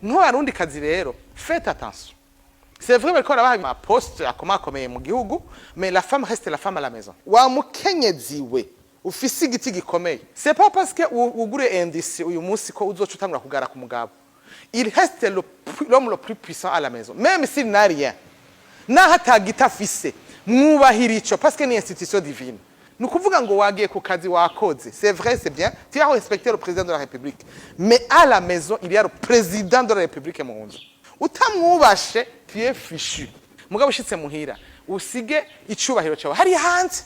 nk'abarundi kazi rero faites attention. C'est vrai bariko barabaha ma poste akomakomeye mu gihugu, mais la femme reste la femme à la maison. Wa mukenyezi we ufise igiti gikomeye. C'est pas parce que ugure indice uyu munsi ko uzoca utangura kugara ku mugabo. Il reste l'homme le plus puissant à la maison, même s'il n'a rien. Naho atagita afise, mwubahira ico parce que ni institution divine. Nous kuvuga ngo wagiye ku kazi wakoze. C'est vrai, c'est bien. Tu as respecté le président de la République. Mais à la maison, il y a le président de la République mu nzu. Utamwubashe, tu es fichu. Mugabo ushitse muhira, usige icubahiro cyawe. Hari hanze.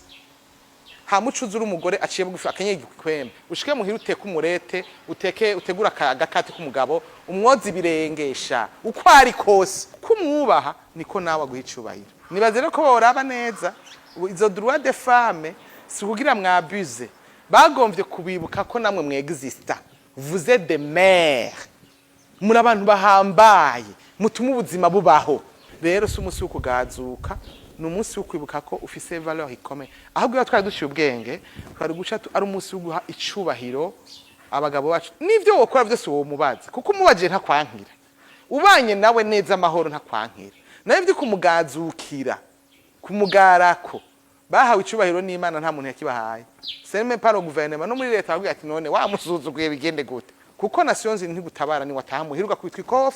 Hamucuzura umugore aciye bugufi akenyeye ikwembe. Ushike muhira uteka umurete, utegura agakati k'umugabo, umwozi birengesha. Uko ari kose, kumwubaha niko nawe aguha icubahiro. Nibaze rero ko boraba neza, izo droits des femmes si kugira mwabuse. Bagomvye kubibuka ko namwe mwexista. Vous êtes des mères. Muri abantu bahambaye, mutuma ubuzima bubaho. Rero si umunsi wo kugazuka, ni umunsi wo kwibuka ko ufise valeur ikomeye. Ahubwo twari dushiye ubwenge, twari guca ari umunsi wo guha icubahiro abagabo bacu. Nivyo wokora byose uwo mubazi, kuko umubaje nta kwankira. Ubanye nawe neza amahoro nta kwankira. Nawe byo kumugazukira, kumugarako. Bahawe icubahiro n'Imana nta muntu yakibahaye. C'est même pas le gouvernement no muri leta bavuga ati none wa musuzuguye bigende gute. Kuko nations ntigutabara ni watahamuhirwa kwitwa ikofi.